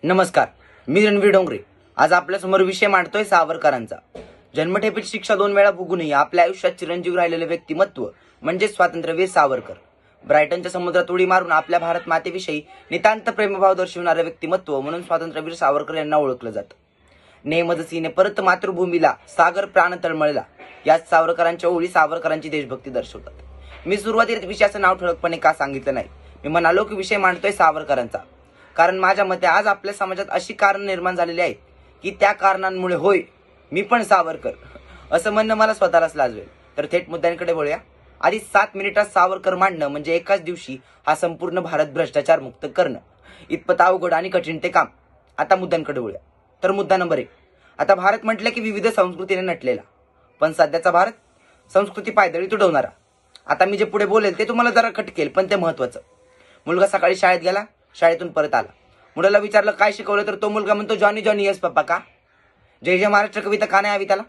नमस्कार, मी रणवीर डोंगरे. आज आपल्यासमोर विषय मांडतोय सावरकरांचा. जन्मठेपेत शिक्षा 2 वेळा भोगूनही आपल्या आयुष्यात चिरंजीव राहिलेले व्यक्तिमत्व म्हणजे स्वातंत्र्यवीर सावरकर. ब्रायटनच्या समुद्रात उडी मारून आपल्या भारत मातेविषयी नितांत प्रेमभाव दर्शविणारे व्यक्तिमत्व म्हणून स्वातंत्र्यवीर सावरकर यांना ओळखलं जातं. नेमदसीने परत मातृभूमीला सागर प्राण तळमळला, याच सावरकरांच्या ओळी सावरकरांची देशभक्ती दर्शवतात. मी सुरुवातीला विषयाचं नाव ठळकपणे का सांगितलं नाही. मी म्हणालो की विषय मांडतोय सावरकरांचा, कारण माझ्या मते आज आपल्या समाजात अशी कारण निर्माण झालेली आहेत की त्या कारणांमुळे होय मी पण सावरकर असं म्हणणं मला स्वतःलाच लाजवेल. तर थेट मुद्द्यांकडे वळूया. आधी 7 मिनिटात सावरकर मांडणं म्हणजे एकाच दिवशी हा संपूर्ण भारत भ्रष्टाचार मुक्त करणं इतपत अवघड आणि कठीण ते काम. आता मुद्द्यांकडे वळूया. तर मुद्दा नंबर 1. आता भारत म्हटलं की विविध संस्कृतीने नटलेला, पण सध्याचा भारत संस्कृती पायदळी तुडवणारा. आता मी जे पुढे बोलेल ते तुम्हाला जरा खटकेल, पण ते महत्वाचं. मुलगा सकाळी शाळेत गेला, शाळेतून परत आला. मुलाला विचारलं काय शिकवलं, तर तो मुलगा म्हणतो जॉनी जॉनी येस पप्पा. का? जय जय महाराष्ट्र कविता का नाही हवी त्याला?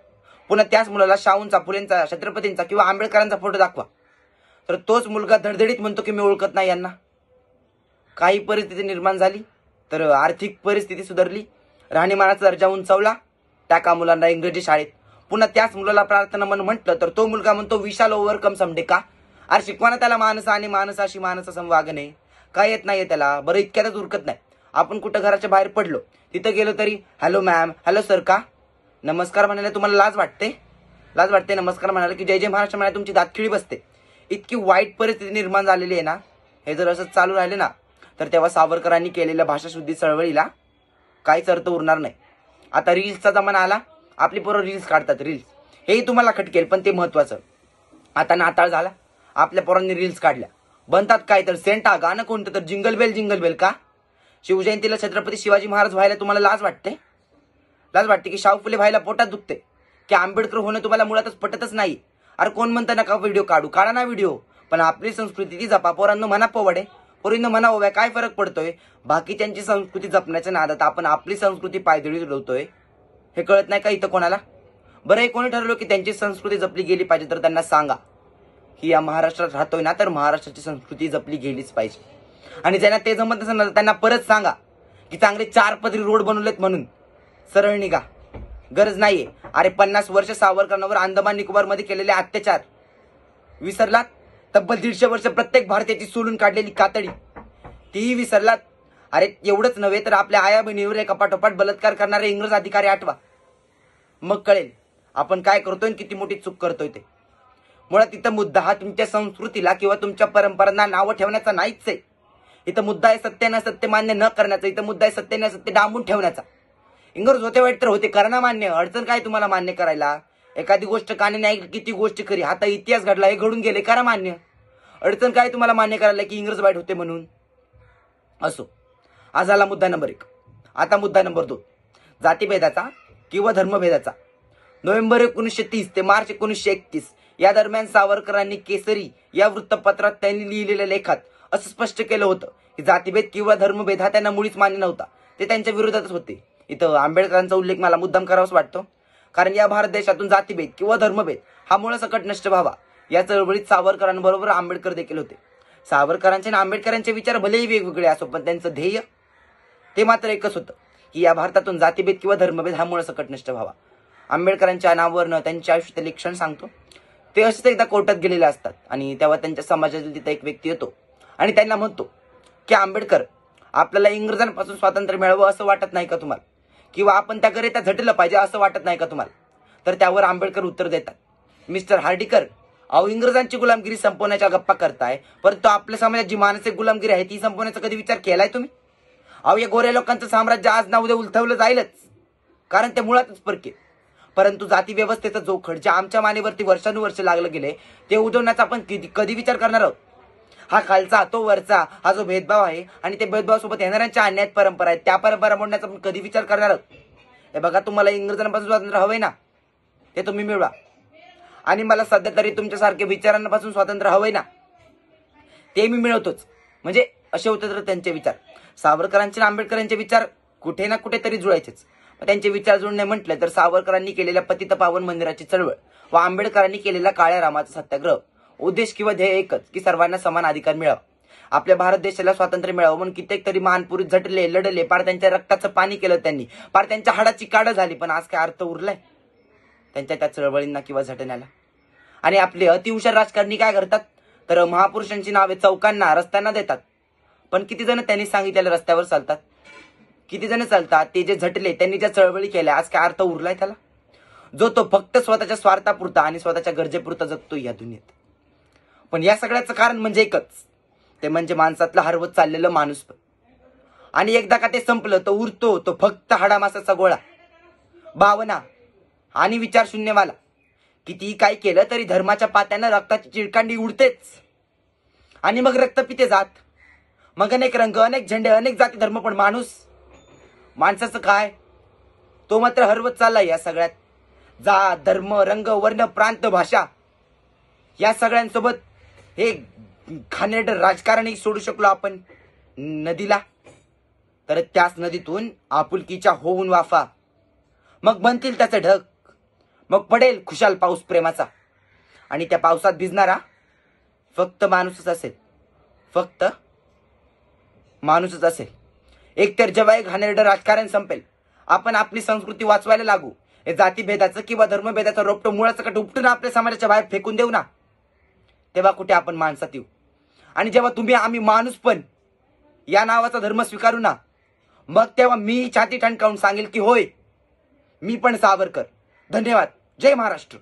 पुन्हा त्याच मुलाला शाहूंचा, फुलेंचा, छत्रपतींचा किंवा आंबेडकरांचा फोटो दाखवा, तर तोच मुलगा धडधडीत म्हणतो की मी ओळखत नाही यांना. काही परिस्थिती निर्माण झाली तर आर्थिक परिस्थिती सुधारली, राहणीमानाचा दर्जा उंचावला, टाका मुलांना इंग्रजी शाळेत. पुन्हा त्याच मुलाला प्रार्थना म्हणून म्हटलं तर तो मुलगा म्हणतो विशाल ओव्हरकम समडे. का? अरे शिकवा ना त्याला माणसं आणि माणसाशी माणसं संवागणे. काय येत नाहीये त्याला? बरं इतक्यातच उरकत नाही. आपण कुठं घराच्या बाहेर पडलो, तिथं गेलो तरी हॅलो मॅम, हॅलो सर. का? नमस्कार म्हणायला तुम्हाला लाज वाटते? लाज वाटते नमस्कार म्हणायला की जय जय महाराष्ट्र म्हणायला तुमची दातखिळी बसते. इतकी वाईट परिस्थिती निर्माण झालेली आहे ना. हे जर असं चालू राहिले ना तर तेव्हा सावरकरांनी केलेल्या भाषाशुद्धी चळवळीला काहीच अर्थ उरणार नाही. आता रील्सचा जमाना आला, आपली पोरं रील्स काढतात. रील्स हेही तुम्हाला खटकेल, पण ते महत्वाचं. आता नाताळ झाला, आपल्या पोरांनी रील्स काढल्या. बनतात काय तर सेंटा, गाणं कोणतं तर जिंगल बेल जिंगल बेल. का? शिवजयंतीला छत्रपती शिवाजी महाराज व्हायला तुम्हाला लाज वाटते? लाज वाटते की शाहू फुले व्हायला पोटात दुखते? की आंबेडकर होणं तुम्हाला मुळातच पटतच नाही? अरे कोण म्हणतं नका व्हिडिओ काढू, काढा ना व्हिडिओ, पण आपली संस्कृती ती जपा. पोरांनो म्हणा पोवडे, पोरींनो म्हणा ओव्या, काय फरक पडतोय? बाकीच्यांची संस्कृती जपण्याच्या नादात आपण आपली संस्कृती पायदळी तुडवतोय. हे कळत नाही का इथं कोणाला? बरं हे कोणी ठरवलं की त्यांची संस्कृती जपली गेली पाहिजे, तर त्यांना सांगा की या महाराष्ट्रात राहतोय ना, तर महाराष्ट्राची संस्कृती जपली गेलीच पाहिजे. आणि ज्यांना ते जमत नसेल ना, त्यांना परत सांगा की चांगले 4 पदरी रोड बनवलेत म्हणून सरळ निघा. गरज नाहीये. अरे 50 वर्ष सावरकरांवर अंदमान निकोबार मध्ये केलेले अत्याचार विसरलात? तब्बल 150 वर्ष प्रत्येक भारतीयाची सोलून काढलेली कातडी तीही विसरलात? अरे एवढंच नव्हे तर आपल्या आया बहिणीवर एका पाठोपाठ बलात्कार करणारे इंग्रज अधिकारी आठवा. मग कळेल आपण काय करतोय किती मोठी चूक करतोय ते. मुळात इथं मुद्दा हा तुमच्या संस्कृतीला किंवा तुमच्या परंपरांना नावं ठेवण्याचा नाहीच आहे. इथं मुद्दा आहे सत्याने सत्य मान्य न करण्याचा. इथं मुद्दा आहे सत्याने सत्य डांबून ठेवण्याचा. इंग्रज होते वाईट तर होते, करा ना मान्य. अडचण काय तुम्हाला मान्य करायला? एखादी गोष्ट काने नाही किती गोष्ट खरी. आता इतिहास घडला, हे घडून गेले, करा मान्य. अडचण काय तुम्हाला मान्य करायला की इंग्रज वाईट होते म्हणून? असो, आज आला मुद्दा नंबर 1. आता मुद्दा नंबर 2, जातीभेदाचा किंवा धर्मभेदाचा. नोव्हेंबर 1930 ते मार्च 1931 या दरम्यान सावरकरांनी केसरी या वृत्तपत्रात त्यांनी लिहिलेल्या लेखात असं स्पष्ट केलं होतं की जातीभेद किंवा धर्मभेद हा त्यांना मुळीच मान्य नव्हता. ते त्यांच्या विरोधातच होते. इथं आंबेडकरांचा उल्लेख मला मुद्दाम करावाच वाटतो, कारण या भारत देशातून जातीभेद किंवा धर्मभेद हा मुळासकट नष्ट व्हावा या चळवळीत सावरकरांबरोबर आंबेडकर देखील होते. सावरकरांचे आणि आंबेडकरांचे विचार भलेही वेगवेगळे असो, पण त्यांचं ध्येय ते मात्र एकच होतं की या भारतातून जातीभेद किंवा धर्मभेद हा मुळासकट नष्ट व्हावा. आंबेडकरांच्या नावावरनं त्यांच्या आयुष्यातील एक क्षण सांगतो. ते असेच एकदा कोर्टात गेलेले असतात आणि तेव्हा त्यांच्या समाजातील तिथे एक व्यक्ती येतो आणि त्यांना म्हणतो की आंबेडकर, आपल्याला इंग्रजांपासून स्वातंत्र्य मिळावं असं वाटत नाही का तुम्हाला? किंवा आपण त्याकरिता झटलं पाहिजे असं वाटत नाही का तुम्हाला? तर त्यावर आंबेडकर उत्तर देतात, मिस्टर हार्डीकर, अहो इंग्रजांची गुलामगिरी संपवण्याच्या गप्पा करताय, परंतु आपल्या समाजात जी मानसिक गुलामगिरी आहे ती संपवण्याचा कधी विचार केलाय तुम्ही? अहो या गोऱ्या लोकांचं साम्राज्य आज ना उद्या उलथवलं जाईलच, कारण ते मुळातच परके. परंतु जाती व्यवस्थेचा जोखड जे आमच्या मानेवरती वर्षानुवर्ष लागलं गेले ते उठवण्याचा आपण कधी विचार करणार आहोत? हा खालचा तो वरचा हा जो भेदभाव आहे आणि ते भेदभावासोबत येणाऱ्यांच्या अन्यायित परंपरा आहेत, त्या परंपरा मोडण्याचा आपण कधी विचार करणार आहोत? हे बघा, तुम्हाला इंग्रजांपासून स्वातंत्र्य हवंय ना, ते तुम्ही मिळवा. आणि मला सध्या तरी तुमच्यासारखे विचारांपासून स्वातंत्र्य हवंय ना, ते मी मिळवतोच. म्हणजे असे होते तर त्यांचे विचार, सावरकरांचे आणि आंबेडकरांचे विचार कुठे ना कुठेतरी जुळायचेच. त्यांचे विचार जुळणे म्हटले तर सावरकरांनी केलेल्या पतित पावन मंदिराची चळवळ व आंबेडकरांनी केलेला काळ्या रामाचा सत्याग्रह, उद्देश किंवा ध्येय एकच की सर्वांना समान अधिकार मिळावा. आपल्या भारत देशाला स्वातंत्र्य मिळावं म्हणून कित्येक तरी महान पुरुष झटले, लढले, पार त्यांच्या रक्ताचं पाणी केलं त्यांनी, पार त्यांच्या हाडाची काढ झाली. पण आज काय अर्थ उरलाय त्यांच्या त्या चळवळींना किंवा झटण्याला? आणि आपले अतिहुशार राजकारणी काय करतात तर महापुरुषांची नावे चौकांना, रस्त्यांना देतात. पण किती जण त्यांनी सांगितलेल्या रस्त्यावर चालतात? किती जण चालतात? ते जे झटले, त्यांनी ज्या चळवळी केल्या, आज काय अर्थ उरलाय त्याला? जो तो फक्त स्वतःच्या स्वार्थापुरता आणि स्वतःच्या गरजेपुरता जगतोय या दुनियेत. पण या सगळ्याचं कारण म्हणजे एकच, ते म्हणजे माणसातलं हरवत चाललेलं माणूसपण. आणि एकदा का ते संपलं तर उरतो तो फक्त हाडामासाचा गोळा, भावना आणि विचारशून्यवाला. कितीही काय केलं तरी धर्माच्या पात्यानं रक्ताची चिळकांडी उडतेच. आणि मग रक्त पिते जात, मग अनेक रंग, अनेक झेंडे, अनेक जाती धर्म, पण माणसाचं काय? तो मात्र हरवत चाललाय या सगळ्यात. जात, धर्म, रंग, वर्ण, प्रांत, भाषा या सगळ्यांसोबत हे घाणेरडं राजकारणही सोडू शकलो आपण नदीला, तर त्याच नदीतून आपुलकीच्या होऊन वाफा. मग बनतील त्याचे ढग, मग पडेल खुशाल पाऊस प्रेमाचा. आणि त्या पावसात भिजणारा फक्त माणूसच असेल, फक्त माणूसच असेल. एकतर जेव्हा एक घाणेरडं राजकारण संपेल, आपण आपली संस्कृती वाचवायला लागू, हे जातीभेदाचं किंवा धर्मभेदाचं रोपटं मुळासकट उपटून आपल्या समाजाच्या बाहेर फेकून देऊ ना, तेव्हा कुठे आपण माणसात येऊ. आणि जेव्हा तुम्ही आम्ही माणूस पण या नावाचा धर्म स्वीकारू ना, मग तेव्हा मी छाती ठणकावून सांगेल की होय, मी पण सावरकर. धन्यवाद. जय महाराष्ट्र.